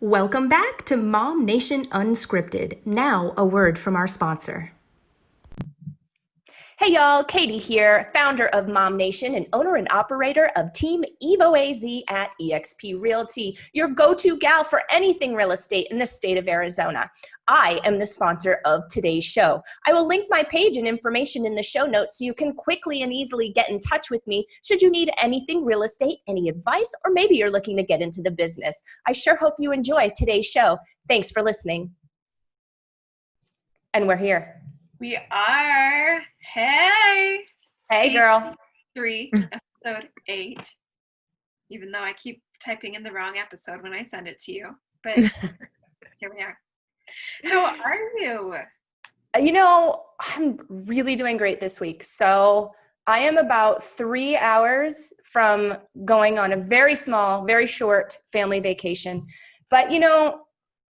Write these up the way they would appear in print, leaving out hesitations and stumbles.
Welcome back to MOMnation Unscripted. Now, a word from our sponsor. Hey y'all, Katie here, founder of MOMnation and owner and operator of Team EvoAZ at eXp Realty, your go-to gal for anything real estate in the state of Arizona. I am the sponsor of today's show. I will link my page and information in the show notes so you can quickly and easily get in touch with me should you need anything real estate, any advice, or maybe you're looking to get into the business. I sure hope you enjoy today's show. Thanks for listening. And we're here. We are. Hey. Hey, girl. 3, episode 8. Even though I keep typing in the wrong episode when I send it to you. But here we are. How are you? You know, I'm really doing great this week. So I am about 3 hours from going on a very small, very short family vacation. But, you know,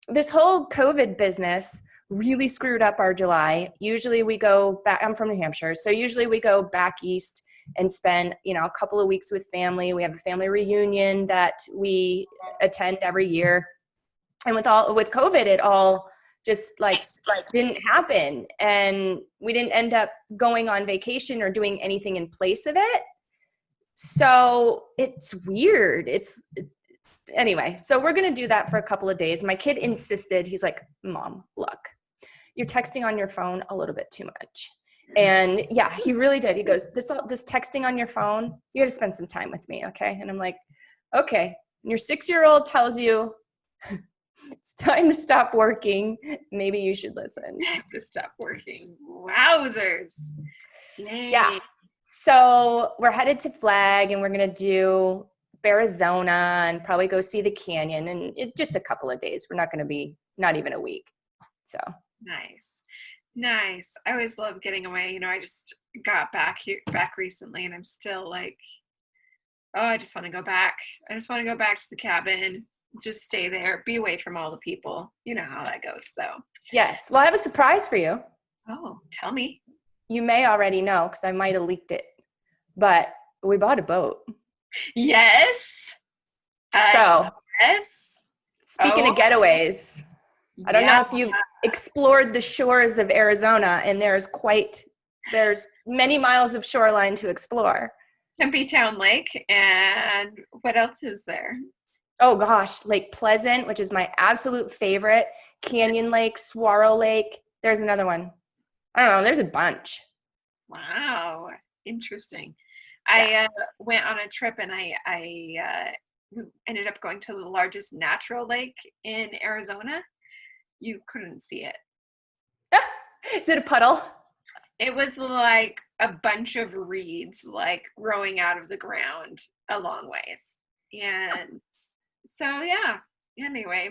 this whole COVID business really screwed up our July. Usually we go back, I'm from New Hampshire, so usually we go back east and spend, you know, a couple of weeks with family. We have a family reunion that we attend every year. And with COVID, it all just like didn't happen. And we didn't end up going on vacation or doing anything in place of it. So it's weird. Anyway, so we're going to do that for a couple of days. My kid insisted, he's like, Mom, look, you're texting on your phone a little bit too much. And yeah, he really did. He goes, this texting on your phone, you got to spend some time with me. Okay. And I'm like, okay. And your 6-year-old tells you it's time to stop working. Maybe you should listen. To stop working. Wowzers. Yay. Yeah. So we're headed to Flag and we're going to do Arizona and probably go see the canyon in just a couple of days. We're not going to be, not even a week. So nice. I always love getting away. You know, I just got back recently and I'm still like, oh, I just want to go back. I just want to go back to the cabin, just stay there, be away from all the people. You know how that goes. So yes. Well, I have a surprise for you. Oh, tell me. You may already know because I might have leaked it, but we bought a boat. Yes. So yes. Speaking of getaways, I don't know if you've explored the shores of Arizona, and there's many miles of shoreline to explore. Tempe Town Lake, and what else is there? Oh gosh, Lake Pleasant, which is my absolute favorite. Canyon Lake, Saguaro Lake. There's another one. I don't know. There's a bunch. Wow, interesting. Yeah. I went on a trip and we ended up going to the largest natural lake in Arizona. You couldn't see it. Is it a puddle? It was like a bunch of reeds like growing out of the ground a long ways. And so, yeah, anyway,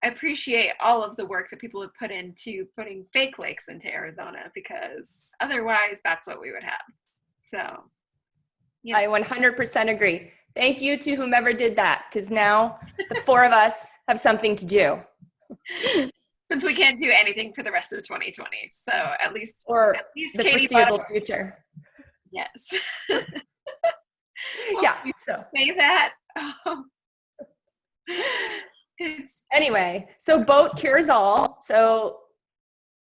I appreciate all of the work that people have put into putting fake lakes into Arizona, because otherwise that's what we would have. So yeah. I 100% agree. Thank you to whomever did that, because now the 4 of us have something to do. Since we can't do anything for the rest of 2020. So at least the Katie foreseeable future. Yes. Yeah. So say that. Oh. Anyway, so boat cures all. So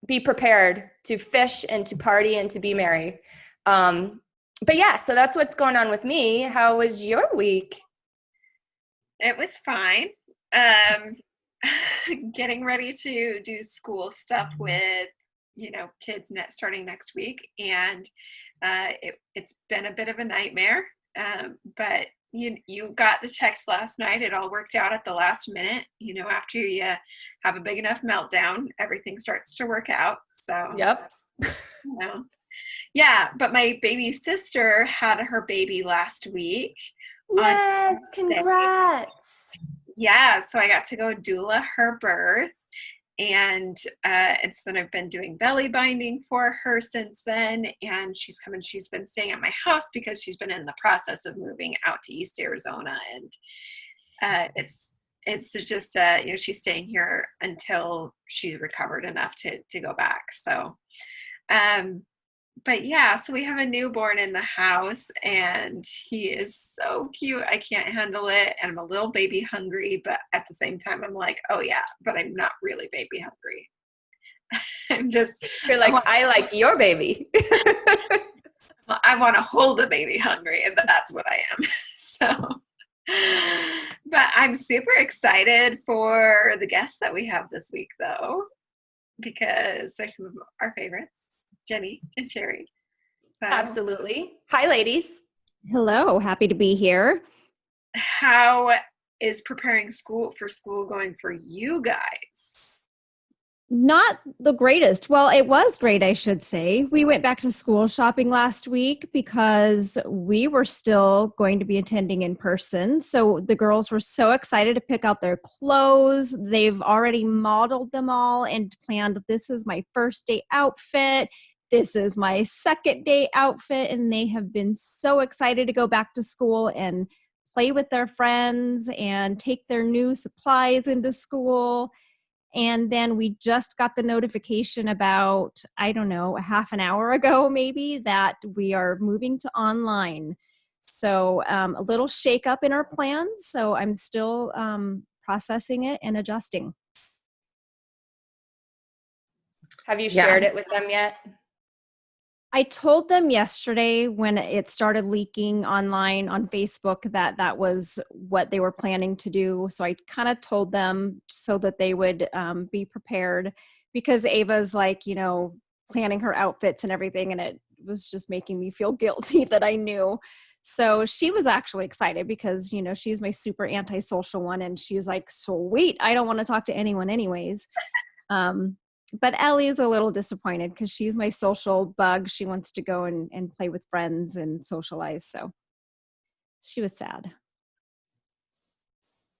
be prepared to fish and to party and to be merry. But yeah, so that's what's going on with me. How was your week? It was fine. Getting ready to do school stuff with, you know, kids starting next week. And it's been a bit of a nightmare. But you got the text last night. It all worked out at the last minute. You know, after you have a big enough meltdown, everything starts to work out. So, yep. You know. Yeah, but my baby sister had her baby last week. Yes, congrats. Yeah, so I got to go doula her birth. And so then I've been doing belly binding for her since then. And she's been staying at my house because she's been in the process of moving out to East Arizona. And it's just, you know, she's staying here until she's recovered enough to go back. So, but yeah, so we have a newborn in the house and he is so cute. I can't handle it. And I'm a little baby hungry, but at the same time, I'm like, oh yeah, but I'm not really baby hungry. I'm just, You're like, I like your baby. I want to hold a baby hungry, and that's what I am. So, but I'm super excited for the guests that we have this week, though, because they're some of our favorites, Jeni and Cheri. So, Absolutely. Hi, ladies. Hello, happy to be here. how is preparing for school going for you guys? Not the greatest. Well, it was great, I should say. We went back to school shopping last week because we were still going to be attending in person. So the girls were so excited to pick out their clothes. They've already modeled them all and planned, this is my first day outfit. This is my second day outfit. And they have been so excited to go back to school and play with their friends and take their new supplies into school. And then we just got the notification about, I don't know, a half an hour ago, maybe, that we are moving to online. So a little shakeup in our plans. So I'm still processing it and adjusting. Have you shared it with them yet? I told them yesterday when it started leaking online on Facebook that that was what they were planning to do. So I kind of told them so that they would be prepared, because Ava's like, planning her outfits and everything. And it was just making me feel guilty that I knew. So she was actually excited because, she's my super antisocial one. And she's like, sweet, I don't want to talk to anyone anyways. But Ellie is a little disappointed because she's my social bug. She wants to go and play with friends and socialize. So she was sad.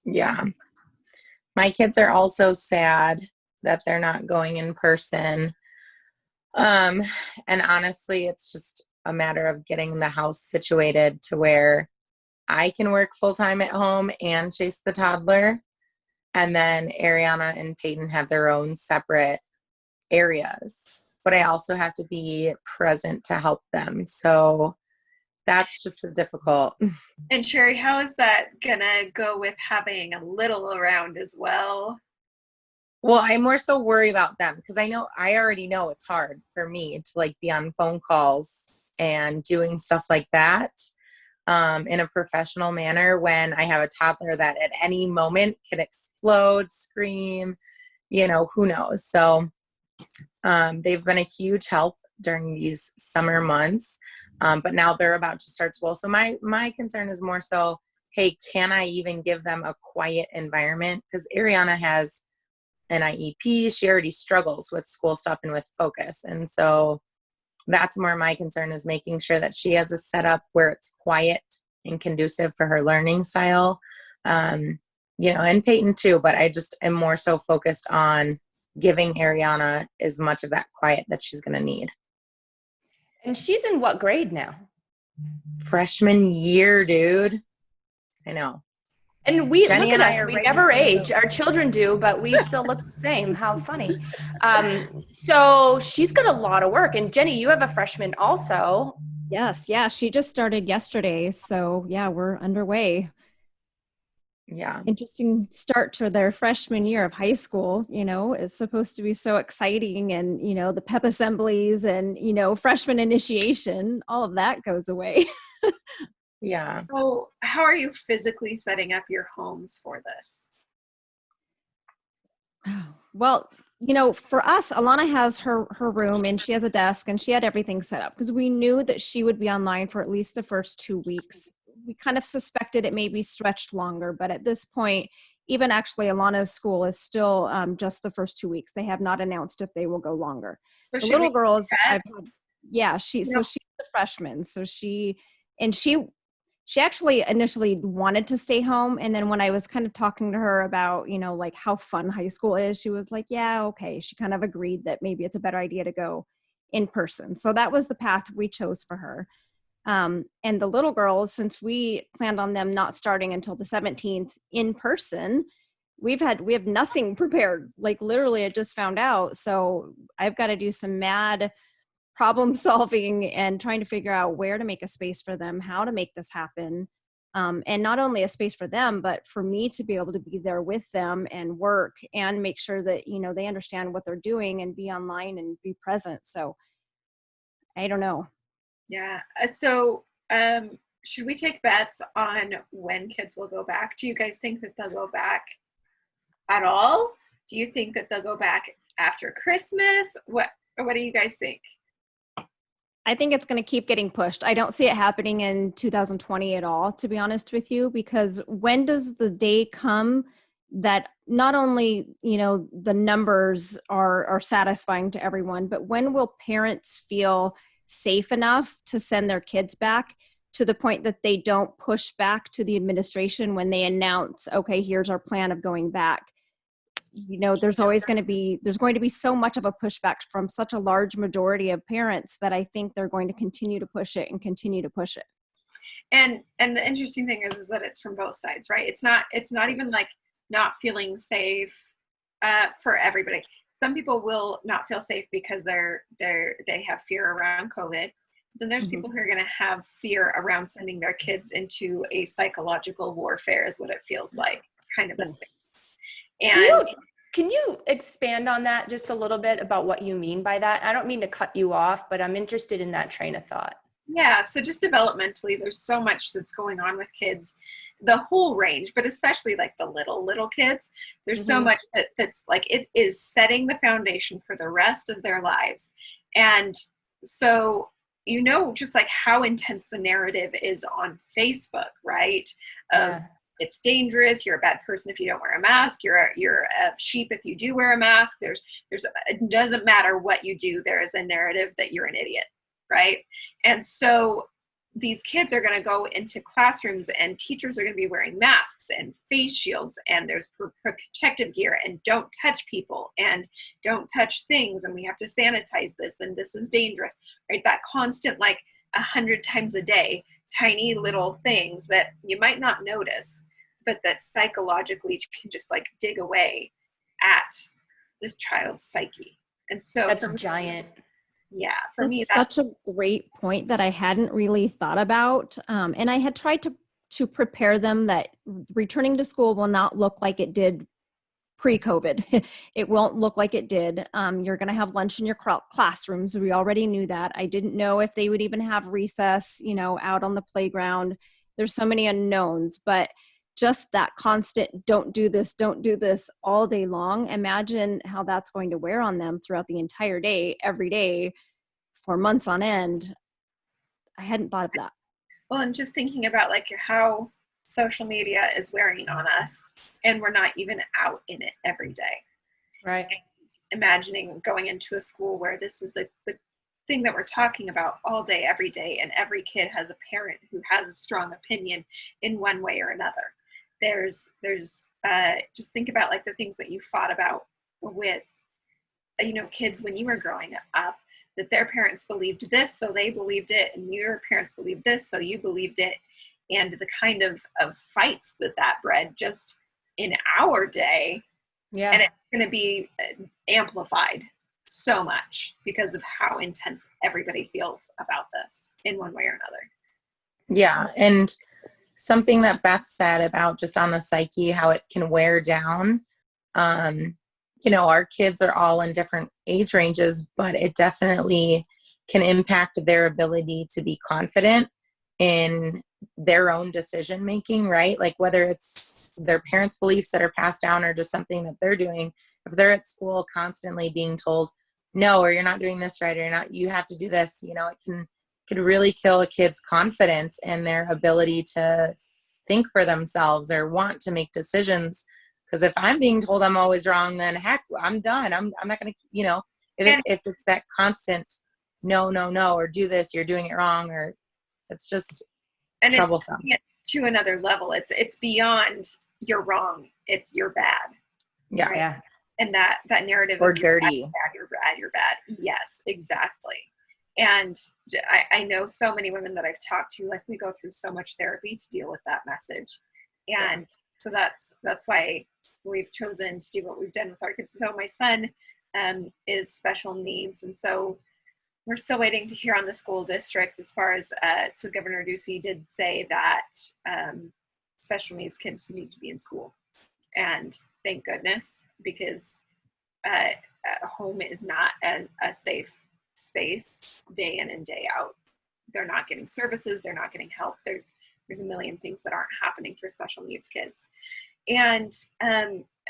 Yeah. My kids are also sad that they're not going in person. And honestly, it's just a matter of getting the house situated to where I can work full time at home and chase the toddler. And then Ariana and Peyton have their own separate areas, but I also have to be present to help them. So that's just difficult. And Cheri, how is that gonna go with having a little around as well? Well, I more so worry about them because I already know it's hard for me to be on phone calls and doing stuff like that in a professional manner when I have a toddler that at any moment can explode, scream, who knows. So they've been a huge help during these summer months, but now they're about to start school. So my concern is more so, hey, can I even give them a quiet environment? Because Ariana has an IEP. She already struggles with school stuff and with focus. And so that's more my concern, is making sure that she has a setup where it's quiet and conducive for her learning style. And Peyton too, but I just am more so focused on giving Ariana as much of that quiet that she's going to need. And she's in what grade now? Freshman year, dude. I know. And we Jeni look and at I us. are We right never now. age. Our children do, but we still look the same. How funny. So she's got a lot of work. And Jeni, you have a freshman also. Yes. Yeah. She just started yesterday. So yeah, we're underway. Yeah. Interesting start to their freshman year of high school. It's supposed to be so exciting, and the pep assemblies and freshman initiation, all of that goes away. Yeah. So how are you physically setting up your homes for this? Well, for us, Alana has her room and she has a desk and she had everything set up because we knew that she would be online for at least the first 2 weeks. We kind of suspected it may be stretched longer, but at this point, even actually Alana's school is still just the first 2 weeks. They have not announced if they will go longer. So The little girls, Yep. so she's a freshman. So she actually initially wanted to stay home. And then when I was kind of talking to her about, how fun high school is, she was like, yeah, okay. She kind of agreed that maybe it's a better idea to go in person. So that was the path we chose for her. And the little girls, since we planned on them not starting until the 17th in person, we have nothing prepared. Literally, I just found out. So I've got to do some mad problem solving and trying to figure out where to make a space for them, how to make this happen. And not only a space for them, but for me to be able to be there with them and work and make sure that, they understand what they're doing and be online and be present. So I don't know. Yeah. Should we take bets on when kids will go back? Do you guys think that they'll go back at all? Do you think that they'll go back after Christmas? What do you guys think? I think it's going to keep getting pushed. I don't see it happening in 2020 at all, to be honest with you, because when does the day come that not only, the numbers are satisfying to everyone, but when will parents feel safe enough to send their kids back to the point that they don't push back to the administration when they announce, okay, here's our plan of going back? There's going to be so much of a pushback from such a large majority of parents that I think they're going to continue to push it and continue to push it. And the interesting thing is that it's from both sides, right? It's not even like not feeling safe for everybody. Some people will not feel safe because they have fear around COVID. Then there's people who are going to have fear around sending their kids into a psychological warfare, is what it feels like, kind of a space. And can you expand on that just a little bit about what you mean by that? I don't mean to cut you off, but I'm interested in that train of thought. Yeah, so just developmentally, there's so much that's going on with kids, the whole range, but especially like the little kids. There's so much that's like, it is setting the foundation for the rest of their lives. And so, just like how intense the narrative is on Facebook, right? It's dangerous. You're a bad person if you don't wear a mask. You're a sheep if you do wear a mask. It doesn't matter what you do. There is a narrative that you're an idiot, right? And so these kids are going to go into classrooms and teachers are going to be wearing masks and face shields and there's protective gear and don't touch people and don't touch things and we have to sanitize this and this is dangerous, right? That constant, like 100 times a day, tiny little things that you might not notice, but that psychologically can just like dig away at this child's psyche. And so that's giant. Yeah, for me, that's such a great point that I hadn't really thought about. And I had tried to prepare them that returning to school will not look like it did pre-COVID. It won't look like it did. You're going to have lunch in your classrooms. We already knew that. I didn't know if they would even have recess, out on the playground. There's so many unknowns, but just that constant don't do this all day long. Imagine how that's going to wear on them throughout the entire day, every day, for months on end. I hadn't thought of that. Well, and just thinking about like how social media is wearing on us and we're not even out in it every day. Right. And imagining going into a school where this is the thing that we're talking about all day, every day, and every kid has a parent who has a strong opinion in one way or another. There's just think about like the things that you fought about with, kids when you were growing up, that their parents believed this, so they believed it, and your parents believed this, so you believed it. And the kind of fights that bred just in our day. Yeah. And it's going to be amplified so much because of how intense everybody feels about this in one way or another. Yeah. And something that Beth said about just on the psyche, how it can wear down. Our kids are all in different age ranges, but it definitely can impact their ability to be confident in their own decision making, right? Like whether it's their parents' beliefs that are passed down or just something that they're doing. If they're at school constantly being told, no, or you're not doing this right, or you have to do this, it could really kill a kid's confidence and their ability to think for themselves or want to make decisions. Because if I'm being told I'm always wrong, then heck, I'm done. I'm not going to, if it's that constant, no, or do this, you're doing it wrong, or it's just troublesome. It's to another level. It's beyond you're wrong. It's you're bad. Yeah. Right? Yeah. And that narrative or of dirty. You're bad. Yes, exactly. And I know so many women that I've talked to, like we go through so much therapy to deal with that message. And so that's why we've chosen to do what we've done with our kids. So my son is special needs. And so we're still waiting to hear on the school district as far as, so Governor Ducey did say that special needs kids need to be in school. And thank goodness, because home is not a safe space day in and day out. They're not getting services. They're not getting help. There's a million things that aren't happening for special needs kids. And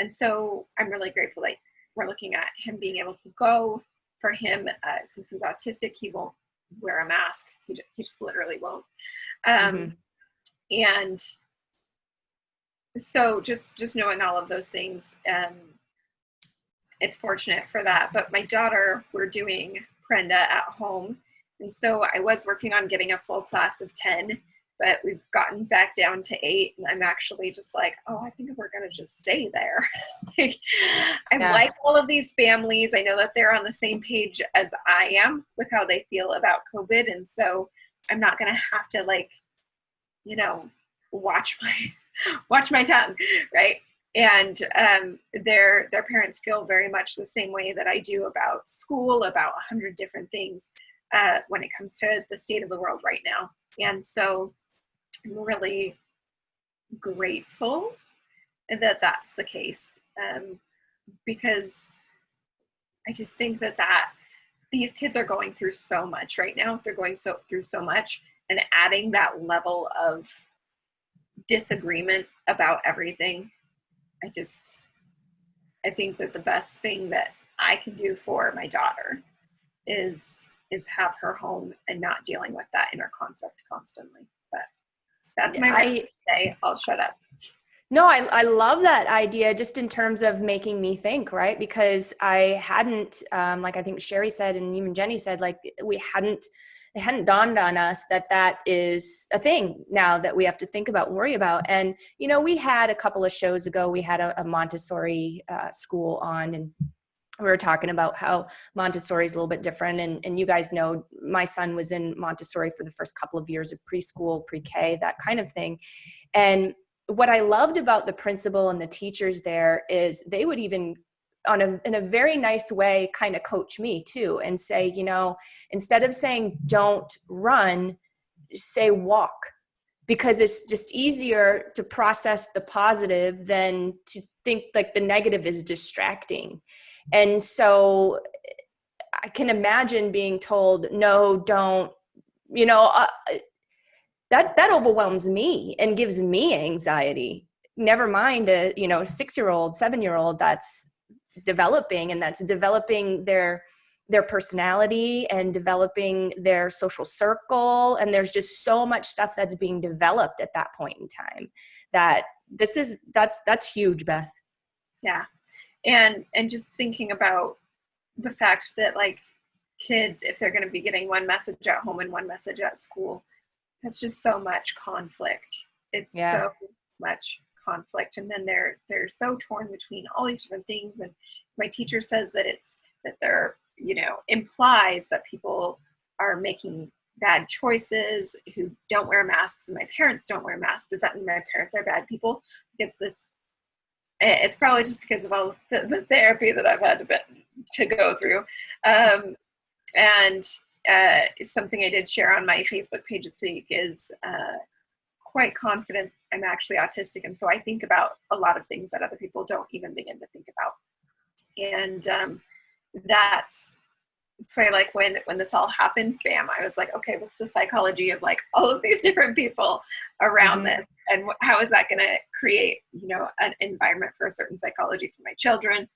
so I'm really grateful that we're looking at him being able to go. For him, since he's autistic, he won't wear a mask. He just literally won't. And so just knowing all of those things, it's fortunate for that. But my daughter, we're doing Prenda at home. And so I was working on getting a full class of 10, but we've gotten back down to 8. And I'm actually just like, oh, I think we're going to just stay there. I like all of these families. I know that they're on the same page as I am with how they feel about COVID. And so I'm not going to have to watch my tongue. Right. And their parents feel very much the same way that I do about school, about 100 different things when it comes to the state of the world right now. And so I'm really grateful that that's the case, because I just think that these kids are going through so much right now. They're going through so much, and adding that level of disagreement about everything. I think that the best thing that I can do for my daughter is have her home and not dealing with that inner conflict constantly. But that's my right to say. I'll shut up. No, I love that idea, just in terms of making me think, right? Because I hadn't, like I think Cheri said, and even Jeni said, like it hadn't dawned on us that is a thing now that we have to think about and worry about. And, we had a couple of shows ago, we had a Montessori school on, and we were talking about how Montessori is a little bit different. And you guys know, my son was in Montessori for the first couple of years of preschool, pre-K, that kind of thing. And what I loved about the principal and the teachers there is they would even in a very nice way kind of coach me too, and say, instead of saying don't run, say walk, because it's just easier to process the positive than to think like the negative is distracting. And so I can imagine being told, no, don't, that overwhelms me and gives me anxiety. Never mind a 6-year-old, 7-year-old that's developing, and that's developing their personality and developing their social circle. And there's just so much stuff that's being developed at that point in time that that's huge, Beth. Yeah. And just thinking about the fact that like kids, if they're going to be getting one message at home and one message at school, that's just so much conflict. It's so much conflict. And then they're so torn between all these different things. And my teacher says that they're, implies that people are making bad choices who don't wear masks, and my parents don't wear masks. Does that mean my parents are bad people? It's probably just because of all the therapy that I've had to go through. And something I did share on my Facebook page this week is quite confident I'm actually autistic. And so I think about a lot of things that other people don't even begin to think about. And that's why, like, when this all happened, bam, I was like, okay, what's the psychology of like all of these different people around this, and how is that going to create, an environment for a certain psychology for my children?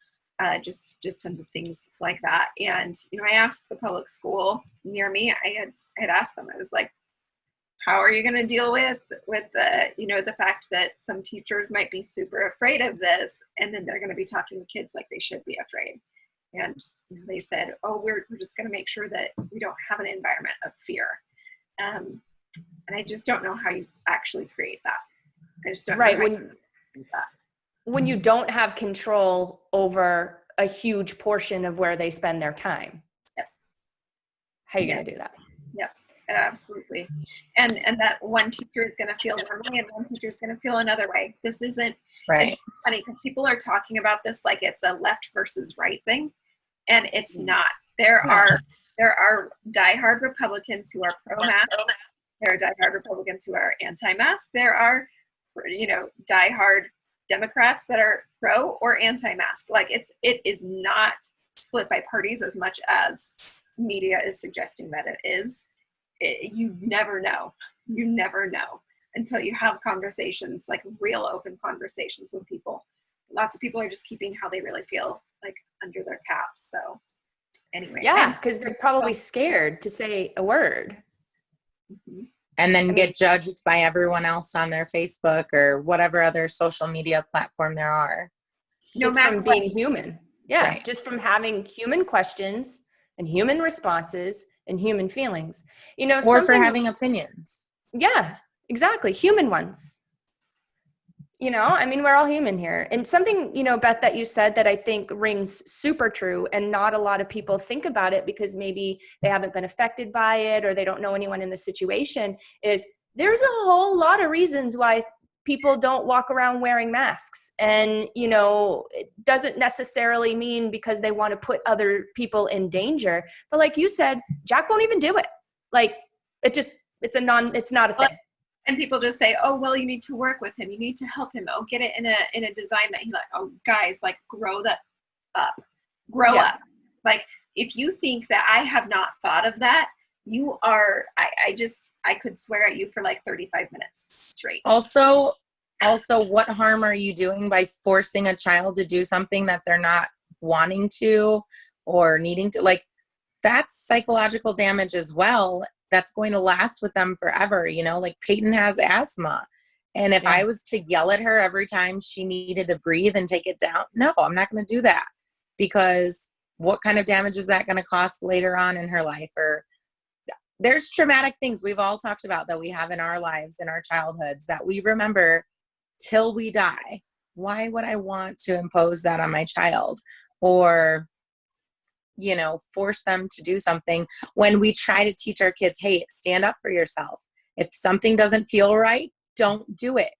Just tons of things like that. And, I asked the public school near me, I had asked them, I was like, how are you going to deal with the fact that some teachers might be super afraid of this, and then they're going to be talking to kids like they should be afraid? And they said, oh, we're just going to make sure that we don't have an environment of fear. And I just don't know how you actually create that. I just don't know how you create that. When you don't have control over a huge portion of where they spend their time. Yep. How are you going to do that? Yep, absolutely. And that one teacher is going to feel one way and one teacher is going to feel another way. This isn't right. It's funny because people are talking about this like it's a left versus right thing, and it's not. There are There are diehard Republicans who are pro-mask. There are diehard Republicans who are anti-mask. There are, diehard Democrats that are pro or anti-mask. Like it is not split by parties as much as media is suggesting that it is. You never know. You never know until you have conversations, like real open conversations with people. Lots of people are just keeping how they really feel, like under their caps. So anyway. Yeah, because they're probably scared to say a word. Mm-hmm. And then get judged by everyone else on their Facebook or whatever other social media platform there are. Just from being human. Yeah, Right. Just from having human questions and human responses and human feelings. Or for having opinions. Yeah, exactly. Human ones. We're all human here. And something, Beth, that you said that I think rings super true, and not a lot of people think about it because maybe they haven't been affected by it or they don't know anyone in the situation, is there's a whole lot of reasons why people don't walk around wearing masks. And, it doesn't necessarily mean because they want to put other people in danger. But like you said, Jack won't even do it. Like, it's not a thing. And people just say, oh, well, you need to work with him. You need to help him. Oh, get it in a design that he like. Oh, guys, like grow that up. Grow up. Like if you think that I have not thought of that, you are, I could swear at you for like 35 minutes straight. Also, what harm are you doing by forcing a child to do something that they're not wanting to or needing to? Like, that's psychological damage as well. That's going to last with them forever. Like Peyton has asthma. And if I was to yell at her every time she needed to breathe and take it down, no, I'm not going to do that, because what kind of damage is that going to cost later on in her life? Or there's traumatic things we've all talked about that we have in our lives, in our childhoods, that we remember till we die. Why would I want to impose that on my child? Or force them to do something when we try to teach our kids, hey, stand up for yourself. If something doesn't feel right, don't do it.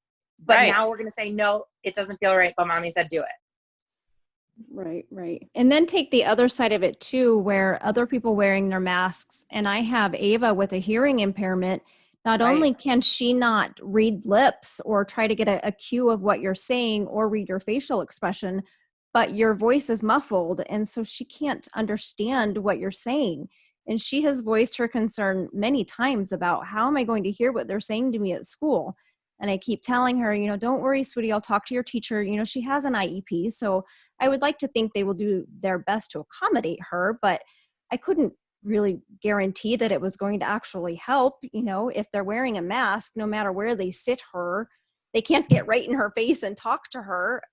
But now we're going to say, no, it doesn't feel right, but mommy said do it. Right. And then take the other side of it too, where other people wearing their masks, and I have Ava with a hearing impairment. Not only can she not read lips or try to get a cue of what you're saying or read your facial expression, but your voice is muffled, and so she can't understand what you're saying. And she has voiced her concern many times about, how am I going to hear what they're saying to me at school? And I keep telling her, don't worry, sweetie, I'll talk to your teacher. She has an IEP, so I would like to think they will do their best to accommodate her, but I couldn't really guarantee that it was going to actually help. If they're wearing a mask, no matter where they sit her, they can't get right in her face and talk to her.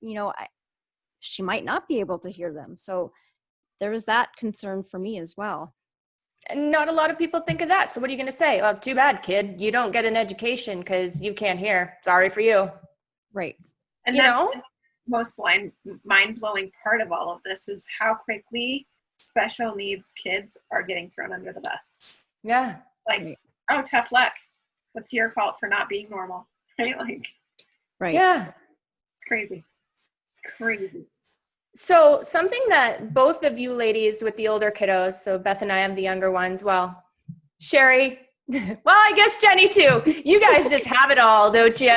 She might not be able to hear them. So there was that concern for me as well. And not a lot of people think of that. So what are you going to say? Oh, too bad, kid. You don't get an education because you can't hear. Sorry for you. Right. And that's the most mind-blowing part of all of this, is how quickly special needs kids are getting thrown under the bus. Yeah. Like, oh, tough luck. What's your fault for not being normal? Right? Like, right. Yeah. It's crazy. Crazy. So something that both of you ladies with the older kiddos, so Beth and I have the younger ones, well, Cheri, well, I guess Jeni too. You guys just have it all, don't you?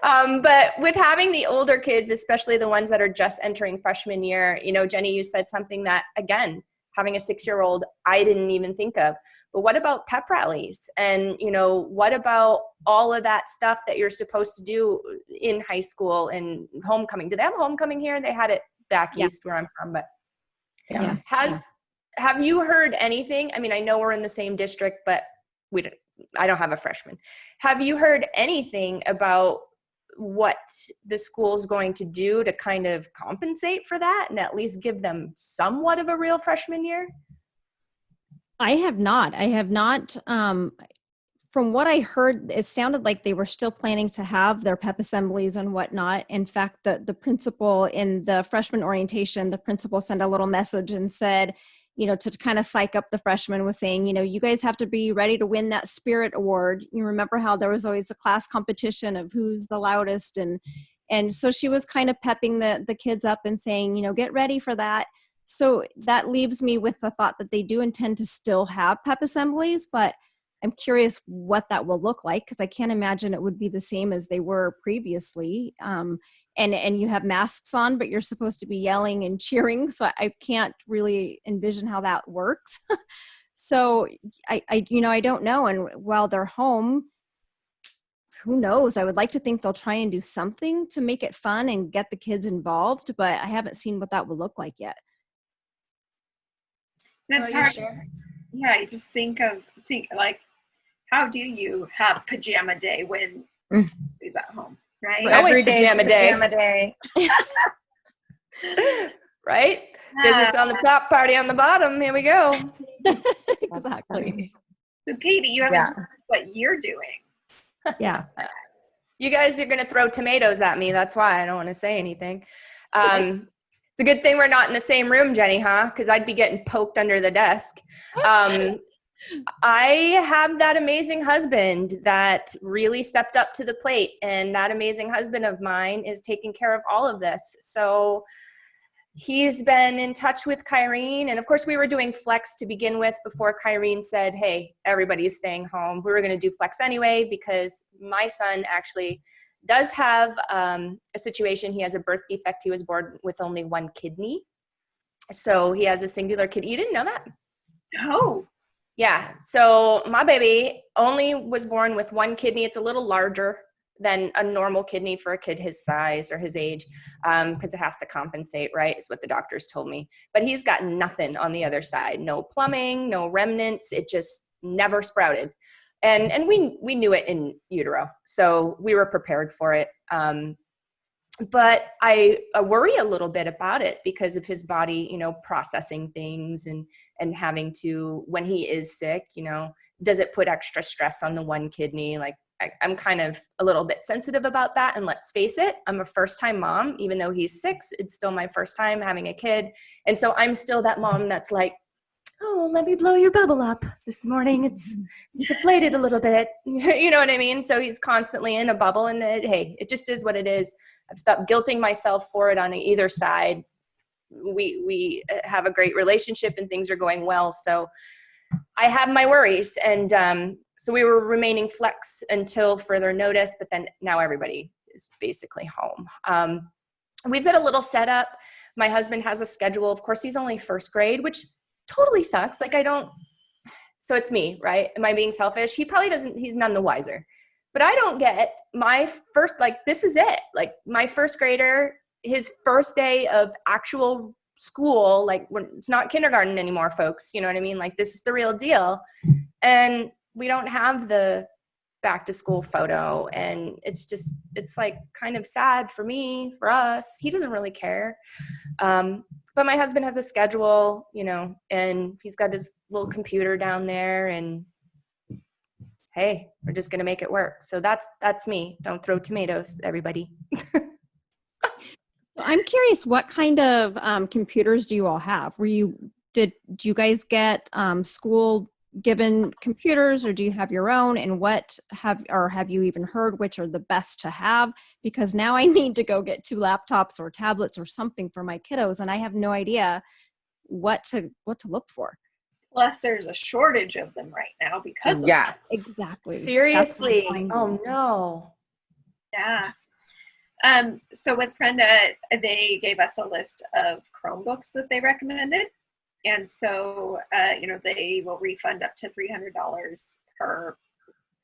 But with having the older kids, especially the ones that are just entering freshman year, Jeni, you said something that, again, having a 6-year-old, I didn't even think of. But what about pep rallies? And, what about all of that stuff that you're supposed to do in high school and homecoming? Do they have homecoming here? They had it back east where I'm from, but have you heard anything? I mean, I know we're in the same district, but I don't have a freshman. Have you heard anything about what the school's going to do to kind of compensate for that and at least give them somewhat of a real freshman year? I have not. From what I heard, it sounded like they were still planning to have their pep assemblies and whatnot. In fact, the principal in the freshman orientation, the principal sent a little message and said, to kind of psych up the freshmen, was saying, you guys have to be ready to win that spirit award. You remember how there was always a class competition of who's the loudest. And so she was kind of pepping the kids up and saying, get ready for that. So that leaves me with the thought that they do intend to still have pep assemblies, but I'm curious what that will look like, because I can't imagine it would be the same as they were previously. And you have masks on, but you're supposed to be yelling and cheering. So I can't really envision how that works. So I don't know. And while they're home, who knows? I would like to think they'll try and do something to make it fun and get the kids involved, but I haven't seen what that will look like yet. That's Oh, you hard. sure? Yeah, you just think like, how do you have pajama day when he's at home, right? Right. Always Every day is pajama day. day. Right? Business on the top, party on the bottom. Here we go. Exactly. So Katie, you haven't told us what you're doing. Yeah. You guys are going to throw tomatoes at me. That's why I don't want to say anything. It's a good thing we're not in the same room, Jeni, huh? Because I'd be getting poked under the desk. I have that amazing husband that really stepped up to the plate, and that amazing husband of mine is taking care of all of this. So he's been in touch with Kyrene, and of course we were doing flex to begin with before Kyrene said, hey, everybody's staying home. We were going to do flex anyway because my son actually does have a situation. He has a birth defect. He was born with only one kidney. So he has a singular kidney. You didn't know that? No. Yeah. So my baby only was born with one kidney. It's a little larger than a normal kidney for a kid his size or his age, because it has to compensate, right? Is what the doctors told me. But he's got nothing on the other side. No plumbing, no remnants. It just never sprouted. And we knew it in utero. So we were prepared for it. But I worry a little bit about it because of his body, processing things and having to, when he is sick, does it put extra stress on the one kidney? Like I'm kind of a little bit sensitive about that. And let's face it, I'm a first-time mom. Even though he's 6, it's still my first time having a kid. And so I'm still that mom that's like, oh, let me blow your bubble up this morning. It's deflated a little bit. You know what I mean? So he's constantly in a bubble, and it just is what it is. I've stopped guilting myself for it on either side. We have a great relationship and things are going well. So I have my worries. And so we were remaining flex until further notice, but then now everybody is basically home. We've got a little setup. My husband has a schedule. Of course, he's only first grade, which totally sucks. So it's me, right? Am I being selfish? He probably doesn't, he's none the wiser. But I don't get my first, this is it. Like my first grader, his first day of actual school, when it's not kindergarten anymore, folks, you know what I mean? This is the real deal. And we don't have the back to school photo. And it's kind of sad for me, for us. He doesn't really care. But my husband has a schedule, and he's got his little computer down there, and hey, we're just going to make it work. So that's me. Don't throw tomatoes, everybody. So I'm curious, what kind of computers do you all have? Do you guys get school given computers, or do you have your own? And have you even heard which are the best to have? Because now I need to go get 2 laptops or tablets or something for my kiddos, and I have no idea what to look for. Plus, there's a shortage of them right now because of Yes, exactly. Seriously. Oh no. Yeah. So with Prenda, they gave us a list of Chromebooks that they recommended. And so, they will refund up to $300 per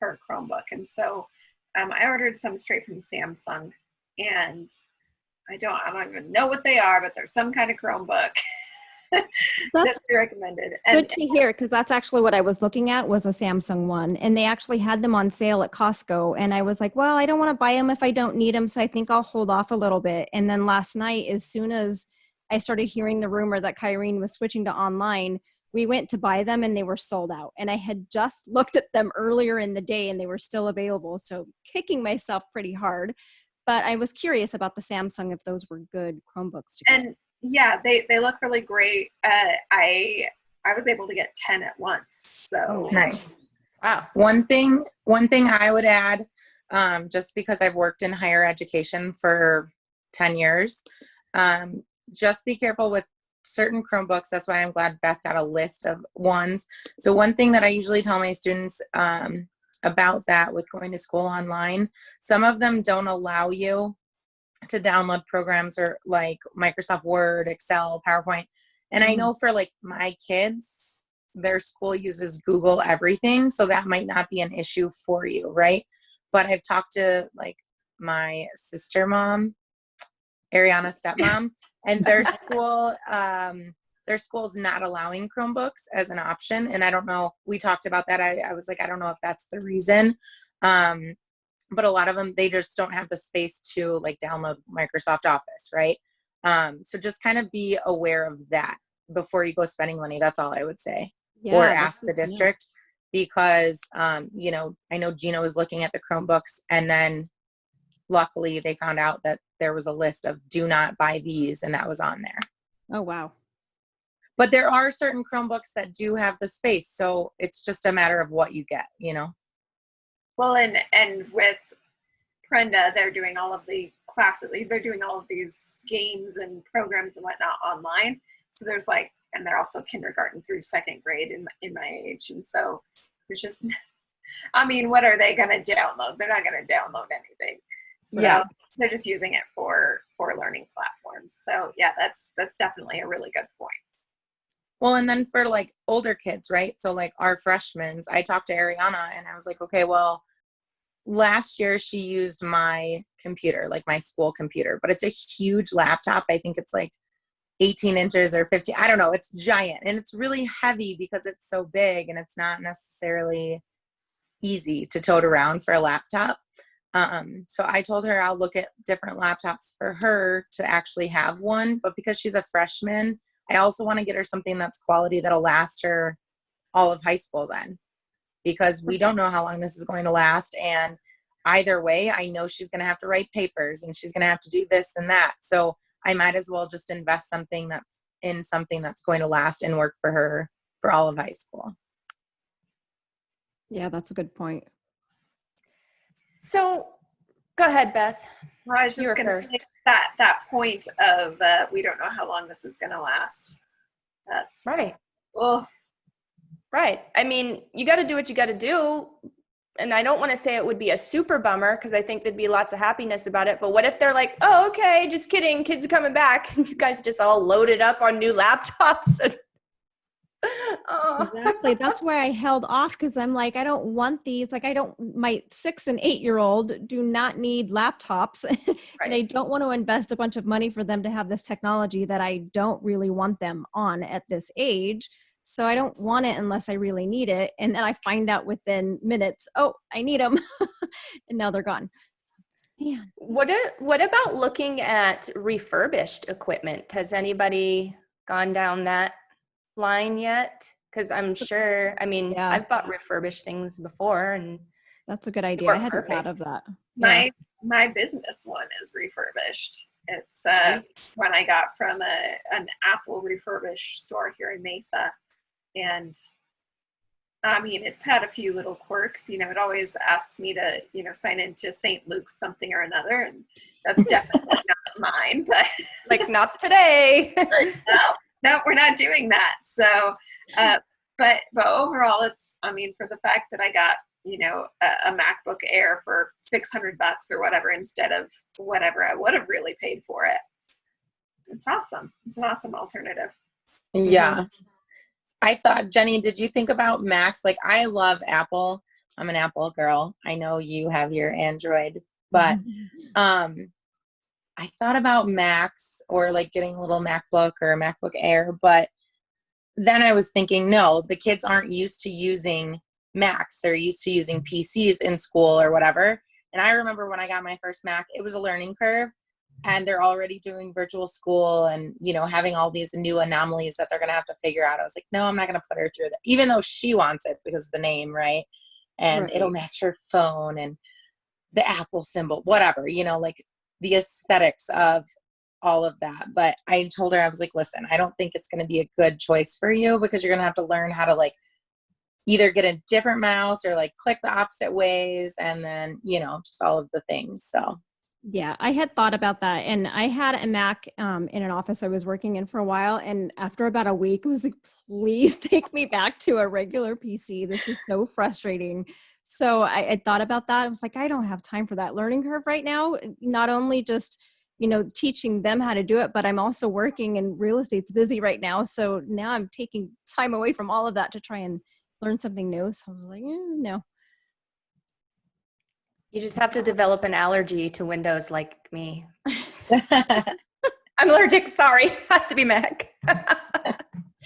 Chromebook. And so I ordered some straight from Samsung, and I don't even know what they are, but they're some kind of Chromebook. That's recommended. Good to hear, because that's actually what I was looking at, was a Samsung one, and they actually had them on sale at Costco, and I was like, well, I don't want to buy them if I don't need them, so I think I'll hold off a little bit. And then last night, as soon as I started hearing the rumor that Kyrene was switching to online, we went to buy them and they were sold out, and I had just looked at them earlier in the day and they were still available, so kicking myself pretty hard. But I was curious about the Samsung, if those were good Chromebooks to get. And yeah, they look really great. I was able to get 10 at once. So nice. Wow. One thing I would add, just because I've worked in higher education for 10 years, just be careful with certain Chromebooks. That's why I'm glad Beth got a list of ones. So one thing that I usually tell my students about that with going to school online, some of them don't allow you to download programs or like Microsoft Word, Excel, PowerPoint. And I know for like my kids, their school uses Google everything. So that might not be an issue for you, right? But I've talked to like my sister mom, Ariana's stepmom, and their school's not allowing Chromebooks as an option. And I don't know, we talked about that. I was like, I don't know if that's the reason. But a lot of them, they just don't have the space to like download Microsoft Office, right? So just kind of be aware of that before you go spending money. That's all I would say. Yeah, or ask the district because, you know, I know Gina was looking at the Chromebooks and then luckily they found out that there was a list of do not buy these and that was on there. Oh, wow. But there are certain Chromebooks that do have the space. So it's just a matter of what you get, you know? Well, and with Prenda, they're doing all of the classes. They're doing all of these games and programs and whatnot online. So there's like, and they're also kindergarten through second grade in my age. And so it's just, I mean, what are they going to download? They're not going to download anything. So Yeah. they're just using it for learning platforms. So yeah, that's definitely a really good point. Well, and then for like older kids, right? So like our freshmen, I talked to Ariana and I was like, okay, well, last year she used my computer, like my school computer, but it's a huge laptop. I think it's like 18 inches or 15. I don't know. It's giant and it's really heavy because it's so big and it's not necessarily easy to tote around for a laptop. So I told her I'll look at different laptops for her to actually have one, but because she's a freshman, I also want to get her something that's quality that'll last her all of high school then, because we don't know how long this is going to last. And either way, I know she's going to have to write papers and she's going to have to do this and that. So I might as well just invest something that's going to last and work for her for all of high school. Yeah, that's a good point. So go ahead, Beth. Well, I was You just were going to first. make that point of we don't know how long this is going to last. That's Right. oh, Right. I mean, you got to do what you got to do. And I don't want to say it would be a super bummer because I think there'd be lots of happiness about it. But what if they're like, oh, okay, just kidding, kids are coming back. And you guys just all loaded up on new laptops. And oh. Exactly. That's why I held off because I'm like, I don't want these. Like, my 6 and 8-year-old do not need laptops. And I don't want to invest a bunch of money for them to have this technology that I don't really want them on at this age. So I don't want it unless I really need it. And then I find out within minutes, oh, I need them. And now they're gone. Man. What about looking at refurbished equipment? Has anybody gone down that line yet? Because I'm sure, I mean, Yeah. I've bought refurbished things before and That's a good idea. I hadn't thought of that. my business one is refurbished. It's one I got from an Apple refurbished store here in Mesa. And I mean, it's had a few little quirks. You know, it always asks me to, you know, sign into St. Luke's something or another. And that's definitely not mine, but like, not today. no, we're not doing that. So, but overall, it's, I mean, for the fact that I got, you know, a MacBook Air for $600 or whatever, instead of whatever I would have really paid for it. It's awesome. It's an awesome alternative. Yeah. I thought, Jeni, did you think about Macs? Like, I love Apple. I'm an Apple girl. I know you have your Android, but I thought about Macs or like getting a little MacBook or a MacBook Air, but then I was thinking, no, the kids aren't used to using Macs. They're used to using PCs in school or whatever. And I remember when I got my first Mac, it was a learning curve. And they're already doing virtual school and, you know, having all these new anomalies that they're going to have to figure out. I was like, no, I'm not going to put her through that, even though she wants it because of the name, right? And it'll match her phone and the Apple symbol, whatever, you know, like the aesthetics of all of that. But I told her, I was like, listen, I don't think it's going to be a good choice for you because you're going to have to learn how to like either get a different mouse or like click the opposite ways and then, you know, just all of the things. So. Yeah, I had thought about that, and I had a Mac in an office I was working in for a while, and after about a week, I was like, "Please take me back to a regular PC. This is so frustrating." So I thought about that. I was like, I don't have time for that learning curve right now. Not only just teaching them how to do it, but I'm also working, and real estate's busy right now. So now I'm taking time away from all of that to try and learn something new. So I was like, no. You just have to develop an allergy to Windows like me. I'm allergic. Sorry. Has to be Mac. That's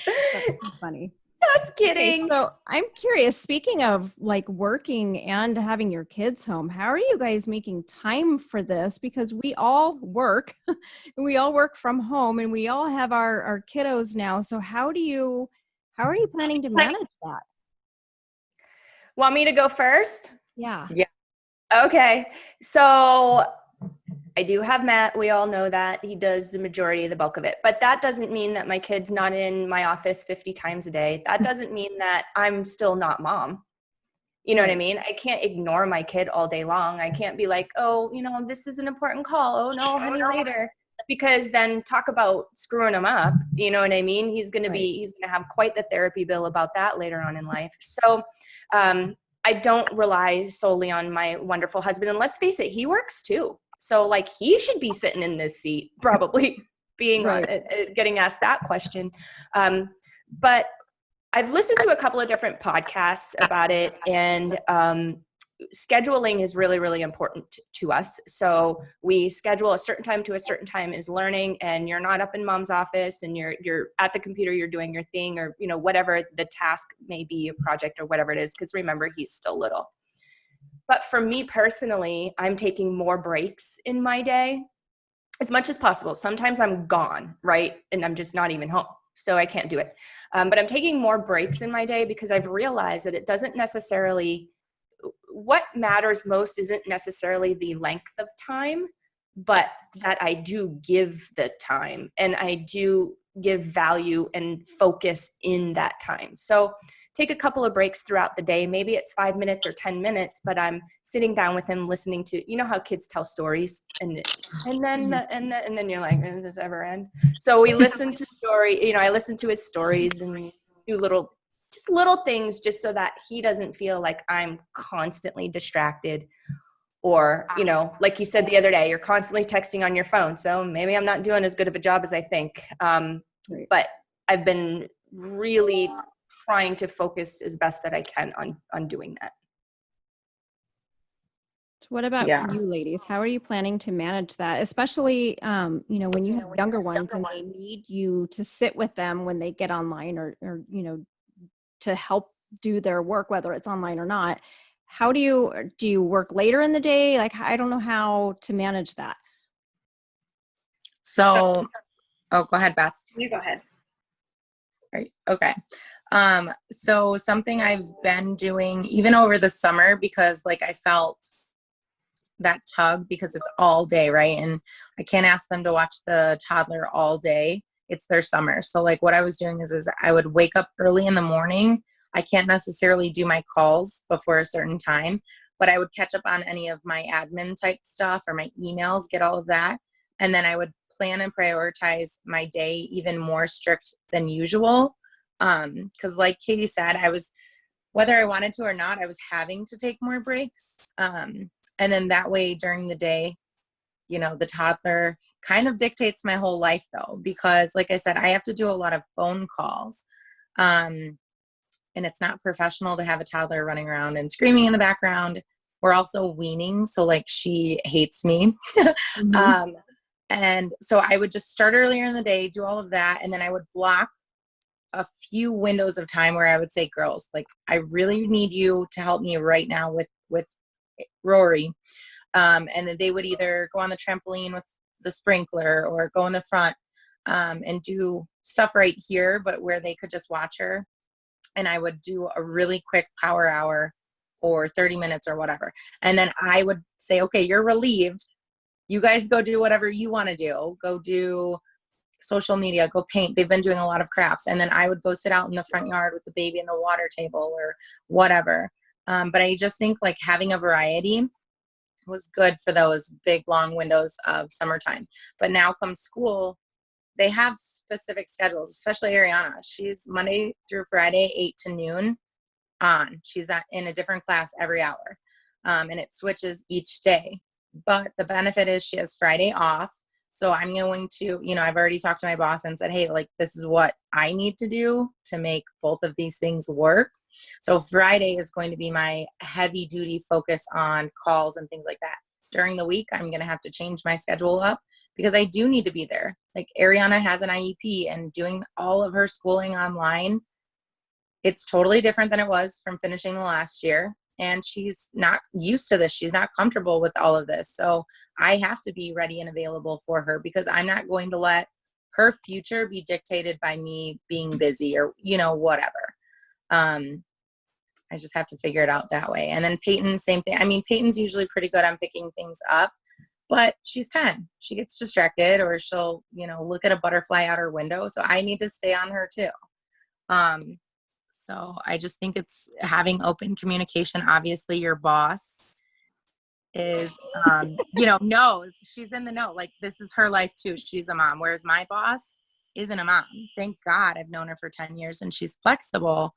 so funny. Just kidding. Okay, so I'm curious, speaking of like working and having your kids home, how are you guys making time for this? Because we all work, and we all work from home, and we all have our kiddos now. So how are you planning to manage that? Want me to go first? Yeah. Okay. So I do have Matt. We all know that. He does the majority of the bulk of it. But that doesn't mean that my kid's not in my office 50 times a day. That doesn't mean that I'm still not mom. You know what I mean? I can't ignore my kid all day long. I can't be like, oh, this is an important call. Oh, no, honey, later. Because then talk about screwing him up. You know what I mean? He's going to have quite the therapy bill about that later on in life. So I don't rely solely on my wonderful husband. And let's face it, he works too. So like he should be sitting in this seat, probably being getting asked that question. But I've listened to a couple of different podcasts about it, and scheduling is really, really important to us. So we schedule a certain time to a certain time is learning, and you're not up in mom's office and you're at the computer, you're doing your thing, or whatever the task may be, a project or whatever it is, because remember, he's still little. But for me personally, I'm taking more breaks in my day as much as possible. Sometimes I'm gone, right? And I'm just not even home. So I can't do it. But I'm taking more breaks in my day because I've realized that it doesn't necessarily, what matters most isn't necessarily the length of time, but that I do give the time and I do give value and focus in that time. So take a couple of breaks throughout the day. Maybe it's 5 minutes or 10 minutes, but I'm sitting down with him listening to, how kids tell stories and then you're like, does this ever end? So we listen to I listen to his stories and do little things just so that he doesn't feel like I'm constantly distracted or, like you said the other day, you're constantly texting on your phone. So maybe I'm not doing as good of a job as I think. But I've been really trying to focus as best that I can on doing that. So what about you ladies? How are you planning to manage that? Especially, when you have younger ones and they need you to sit with them when they get online or to help do their work, whether it's online or not. How do you work later in the day? Like, I don't know how to manage that. So, go ahead, Beth. You go ahead. Right. Okay. So something I've been doing even over the summer, because like I felt that tug because it's all day, right? And I can't ask them to watch the toddler all day. It's their summer. So like what I was doing is I would wake up early in the morning. I can't necessarily do my calls before a certain time, but I would catch up on any of my admin type stuff or my emails, get all of that. And then I would plan and prioritize my day even more strict than usual. Because like Katie said, whether I wanted to or not, I was having to take more breaks. And then that way during the day, the toddler kind of dictates my whole life though, because like I said, I have to do a lot of phone calls. And it's not professional to have a toddler running around and screaming in the background. We're also weaning. So like she hates me. Mm-hmm. And so I would just start earlier in the day, do all of that. And then I would block a few windows of time where I would say, girls, like, I really need you to help me right now with Rory. And then they would either go on the trampoline with the sprinkler or go in the front and do stuff right here, but where they could just watch her. And I would do a really quick power hour or 30 minutes or whatever. And then I would say, okay, you're relieved. You guys go do whatever you want to do. Go do social media, go paint. They've been doing a lot of crafts. And then I would go sit out in the front yard with the baby in the water table or whatever. But I just think like having a variety was good for those big long windows of summertime. But now comes school, they have specific schedules, especially Ariana. She's Monday through Friday, 8 to noon on. She's in a different class every hour. And it switches each day. But the benefit is she has Friday off. So I'm going to, I've already talked to my boss and said, hey, like, this is what I need to do to make both of these things work. So Friday is going to be my heavy duty focus on calls and things like that. During the week, I'm going to have to change my schedule up because I do need to be there. Like Ariana has an IEP, and doing all of her schooling online, it's totally different than it was from finishing the last year. And she's not used to this. She's not comfortable with all of this. So I have to be ready and available for her because I'm not going to let her future be dictated by me being busy or, whatever. I just have to figure it out that way. And then Peyton, same thing. I mean, Peyton's usually pretty good on picking things up, but she's 10. She gets distracted, or she'll, look at a butterfly out her window. So I need to stay on her too. So I just think it's having open communication. Obviously your boss is, knows, she's in the know. Like, this is her life too. She's a mom. Whereas my boss isn't a mom. Thank God I've known her for 10 years and she's flexible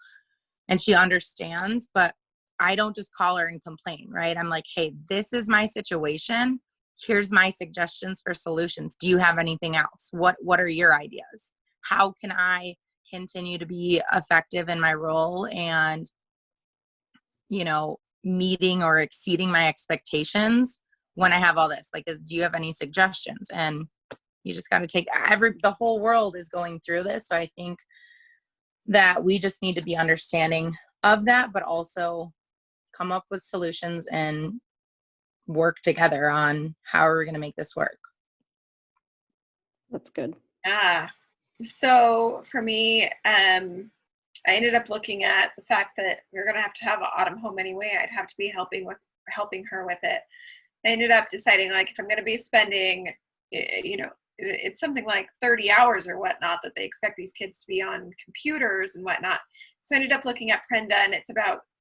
and she understands, but I don't just call her and complain, right? I'm like, hey, this is my situation. Here's my suggestions for solutions. Do you have anything else? What are your ideas? How can I continue to be effective in my role and, meeting or exceeding my expectations when I have all this? Like, do you have any suggestions? And you just got to take the whole world is going through this. So I think that we just need to be understanding of that, but also come up with solutions and work together on how are we going to make this work. That's good. So for me, I ended up looking at the fact that we are going to have an autumn home anyway. I'd have to be helping her with it. I ended up deciding, like, if I'm going to be spending, it's something like 30 hours or whatnot that they expect these kids to be on computers and whatnot. So I ended up looking at Prenda, and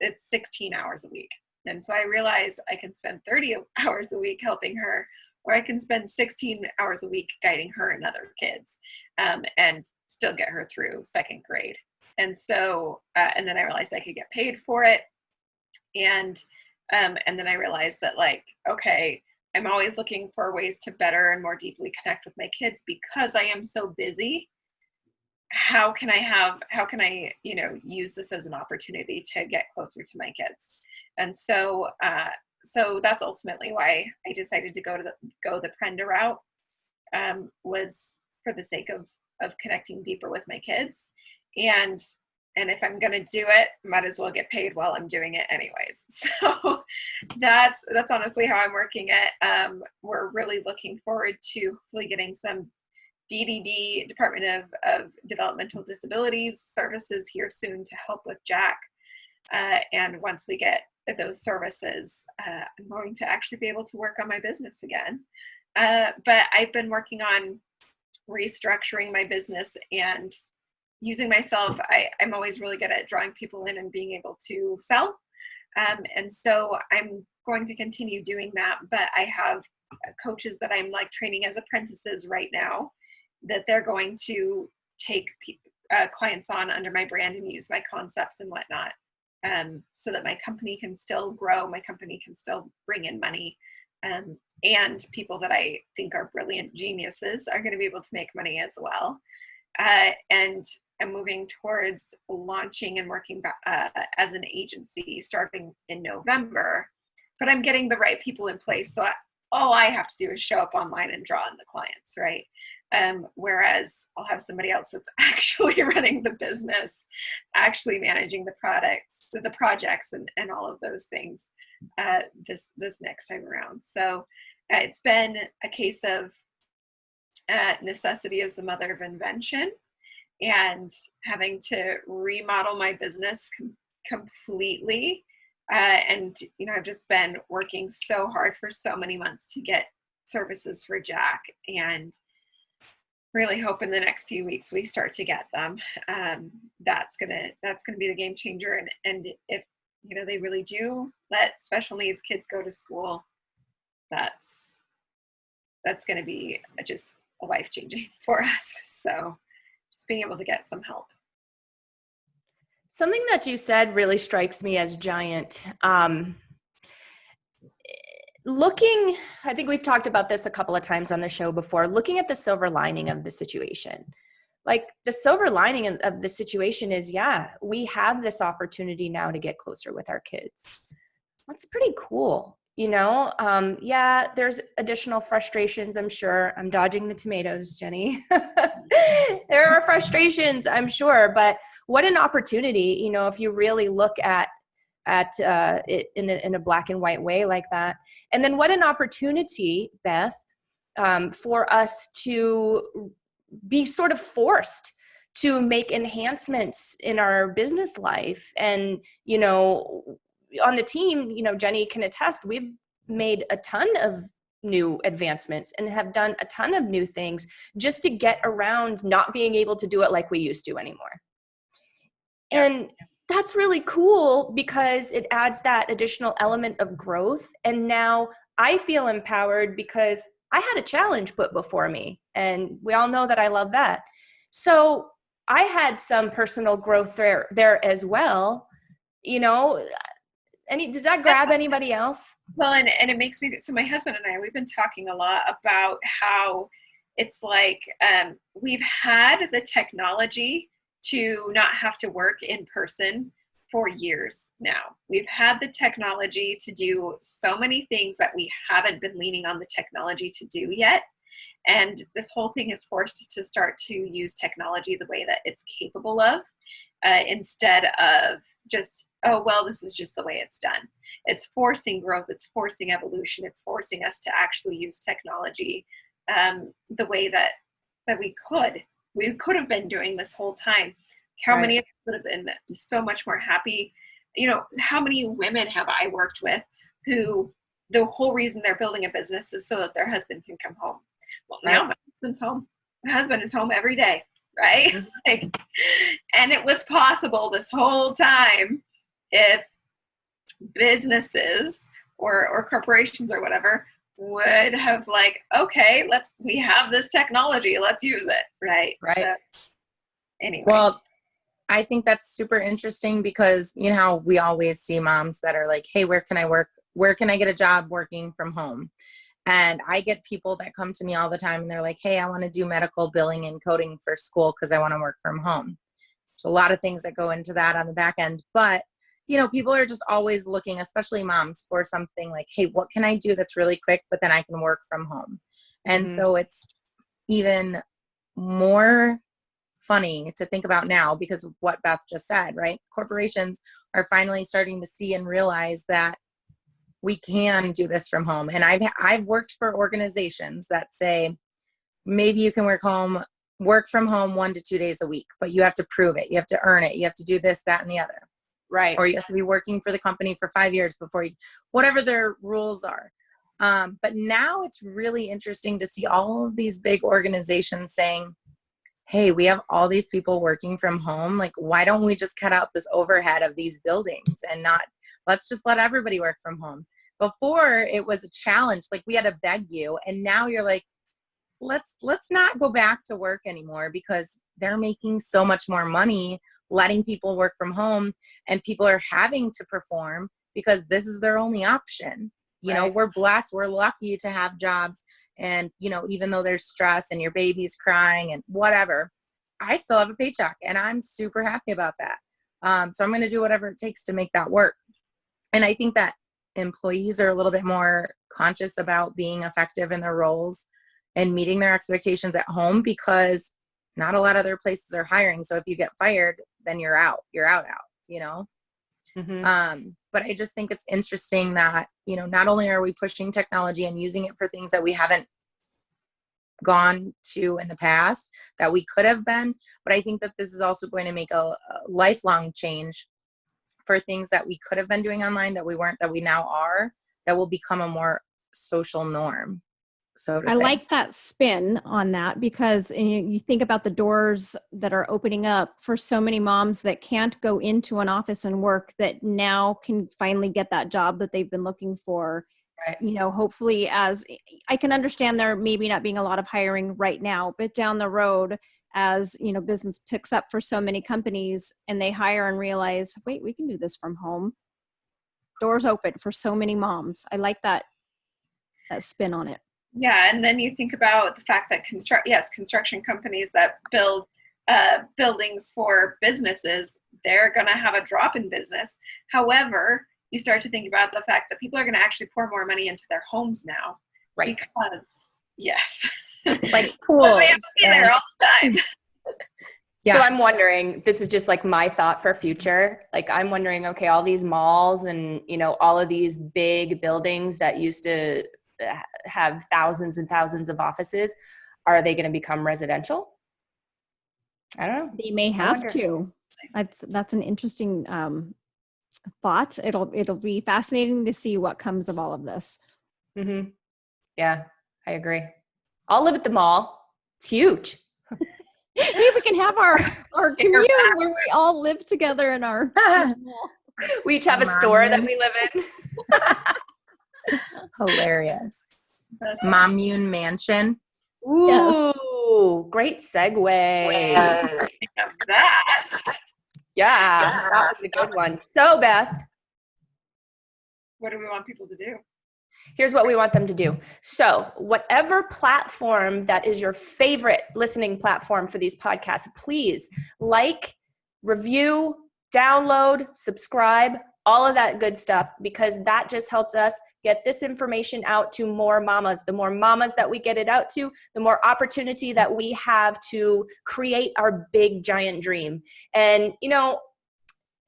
it's 16 hours a week. And so I realized I can spend 30 hours a week helping her, or I can spend 16 hours a week guiding her and other kids, and still get her through second grade. And so, and then I realized I could get paid for it. And then I realized that, like, okay, I'm always looking for ways to better and more deeply connect with my kids because I am so busy. How can I, use this as an opportunity to get closer to my kids? And so, so that's ultimately why I decided to go the Prenda route, was for the sake of connecting deeper with my kids. And if I'm going to do it, might as well get paid while I'm doing it anyways. So that's honestly how I'm working it. We're really looking forward to hopefully getting some DDD, Department of Developmental Disabilities services here soon to help with Jack. And once we get those services, I'm going to actually be able to work on my business again. But I've been working on restructuring my business and using myself. I'm always really good at drawing people in and being able to sell. And so I'm going to continue doing that. But I have coaches that I'm like training as apprentices right now, that they're going to take clients on under my brand and use my concepts and whatnot, so that my company can still grow, my company can still bring in money, and people that I think are brilliant geniuses are going to be able to make money as well. And I'm moving towards launching and working as an agency starting in November, but I'm getting the right people in place. So all I have to do is show up online and draw in the clients, right? Whereas I'll have somebody else that's actually running the business, actually managing the products, the projects, and all of those things this next time around. So it's been a case of necessity is the mother of invention, and having to remodel my business completely. And I've just been working so hard for so many months to get services for Jack, and really hope in the next few weeks we start to get them. That's gonna be the game changer. And if they really do let special needs kids go to school, that's going to be just life changing for us. So just being able to get some help. Something that you said really strikes me as giant. I think we've talked about this a couple of times on the show before, looking at the silver lining of the situation. Like the silver lining of the situation is, yeah, we have this opportunity now to get closer with our kids. That's pretty cool. Yeah, there's additional frustrations, I'm sure. I'm dodging the tomatoes, Jeni. There are frustrations, I'm sure, but what an opportunity, if you really look at it in a black and white way like that. And then what an opportunity, Beth, for us to be sort of forced to make enhancements in our business life. And, on the team, Jeni can attest, we've made a ton of new advancements and have done a ton of new things just to get around not being able to do it like we used to anymore. And that's really cool because it adds that additional element of growth. And now I feel empowered because I had a challenge put before me, and we all know that I love that. So I had some personal growth there as well. Does that grab anybody else? Well, and it makes me, so my husband and I, we've been talking a lot about how it's like we've had the technology to not have to work in person for years now. We've had the technology to do so many things that we haven't been leaning on the technology to do yet. And this whole thing has forced us to start to use technology the way that it's capable of, instead of just, oh, well, this is just the way it's done. It's forcing growth. It's forcing evolution. It's forcing us to actually use technology the way that we could have been doing this whole time. How many of us would have been so much more happy? How many women have I worked with who the whole reason they're building a business is so that their husband can come home? Well, now my husband's home. My husband is home every day, right? And it was possible this whole time if businesses or corporations or whatever would have like, okay, we have this technology, let's use it, right? So, anyway. Well, I think that's super interesting because how we always see moms that are like, hey, where can I work? Where can I get a job working from home? And I get people that come to me all the time and they're like, hey, I want to do medical billing and coding for school because I want to work from home. There's a lot of things that go into that on the back end, but people are just always looking, especially moms, for something like, hey, what can I do that's really quick, but then I can work from home. And so it's even more funny to think about now because of what Beth just said, right? Corporations are finally starting to see and realize that we can do this from home. And I've worked for organizations that say, maybe you can work from home 1 to 2 days a week, but you have to prove it. You have to earn it. You have to do this, that, and the other. Right. Or you have to be working for the company for 5 years before whatever their rules are. But now it's really interesting to see all of these big organizations saying, hey, we have all these people working from home. Like, why don't we just cut out this overhead of these buildings and let's just let everybody work from home. Before it was a challenge, like we had to beg you. And now you're like, let's not go back to work anymore because they're making so much more money letting people work from home, and people are having to perform because this is their only option. We're blessed. We're lucky to have jobs. And, even though there's stress and your baby's crying and whatever, I still have a paycheck and I'm super happy about that. So I'm going to do whatever it takes to make that work. And I think that employees are a little bit more conscious about being effective in their roles and meeting their expectations at home because not a lot of other places are hiring. So if you get fired, then you're out, But I just think it's interesting that, not only are we pushing technology and using it for things that we haven't gone to in the past that we could have been, but I think that this is also going to make a lifelong change for things that we could have been doing online that we weren't, that we now are, that will become a more social norm. so to I say. like that spin on that because you think about the doors that are opening up for so many moms that can't go into an office and work that now can finally get that job that they've been looking for. Right. Hopefully, as I can understand there maybe not being a lot of hiring right now, but down the road, as business picks up for so many companies and they hire and realize, wait, we can do this from home. Doors open for so many moms. I like that spin on it. Yeah, and then you think about the fact that construction companies that build buildings for businesses, they're going to have a drop in business. However, you start to think about the fact that people are going to actually pour more money into their homes now. Right. Because, yes. Like pools. We have to be there all the time. So I'm wondering, this is just like my thought for future. Like I'm wondering, okay, all these malls and, all of these big buildings that used to have thousands and thousands of offices, are they going to become residential? I don't know. They may have to. That's an interesting thought. It'll be fascinating to see what comes of all of this. Mm-hmm. Yeah, I agree. I'll live at the mall. It's huge. Hey, we can have our commune where we all live together in our mall. We each have a store that we live in. Hilarious. MOMmune mansion. Ooh, great segue. Think of that. Yeah, that was a good one. So, Beth, What do we want people to do? here's what we want them to do. So, whatever platform that is your favorite listening platform for these podcasts, please like, review, download, subscribe, all of that good stuff, because that just helps us get this information out to more mamas. The more mamas that we get it out to, the more opportunity that we have to create our big giant dream. And,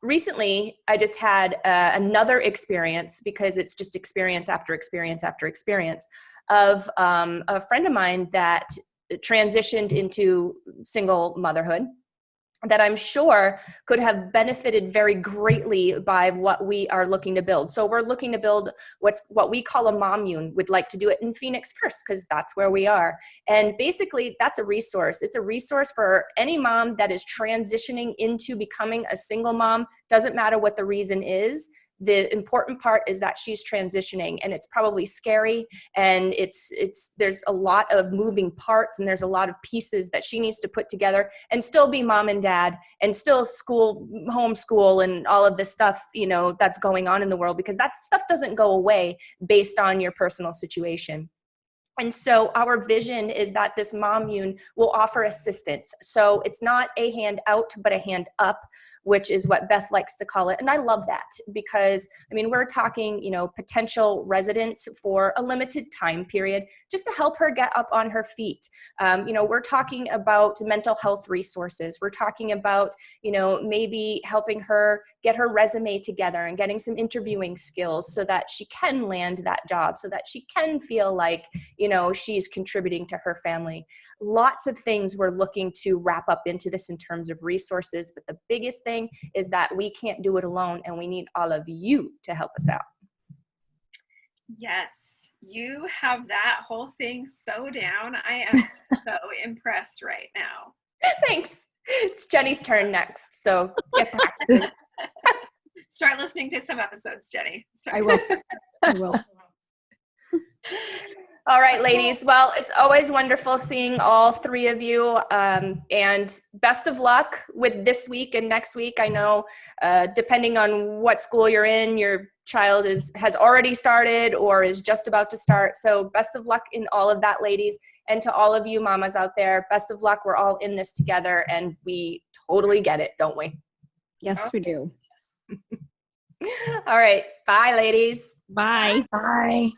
recently I just had another experience, because it's just experience after experience after experience, of a friend of mine that transitioned into single motherhood, that I'm sure could have benefited very greatly by what we are looking to build. So we're looking to build what we call a MOMmune. We'd like to do it in Phoenix first, because that's where we are. And basically that's a resource. It's a resource for any mom that is transitioning into becoming a single mom. Doesn't matter what the reason is. The important part is that she's transitioning, and it's probably scary, and there's a lot of moving parts, and there's a lot of pieces that she needs to put together and still be mom and dad and still homeschool and all of this stuff, that's going on in the world, because that stuff doesn't go away based on your personal situation. And so our vision is that this MOMmune will offer assistance. So it's not a hand out, but a hand up, which is what Beth likes to call it. And I love that, because we're talking, potential residents for a limited time period, just to help her get up on her feet. We're talking about mental health resources. We're talking about, maybe helping her get her resume together and getting some interviewing skills so that she can land that job, so that she can feel like, she's contributing to her family. Lots of things we're looking to wrap up into this in terms of resources, but the biggest thing is that we can't do it alone, and we need all of you to help us out. Yes, you have that whole thing so down. I am so impressed right now. Thanks. It's Jenny's turn next, so get practicing. Start listening to some episodes, Jeni. I will. All right, ladies. Well, it's always wonderful seeing all three of you, and best of luck with this week and next week. I know, depending on what school you're in, your child has already started or is just about to start. So best of luck in all of that, ladies. And to all of you mamas out there, best of luck. We're all in this together, and we totally get it, don't we? Yes, we do. All right. Bye, ladies. Bye. Bye.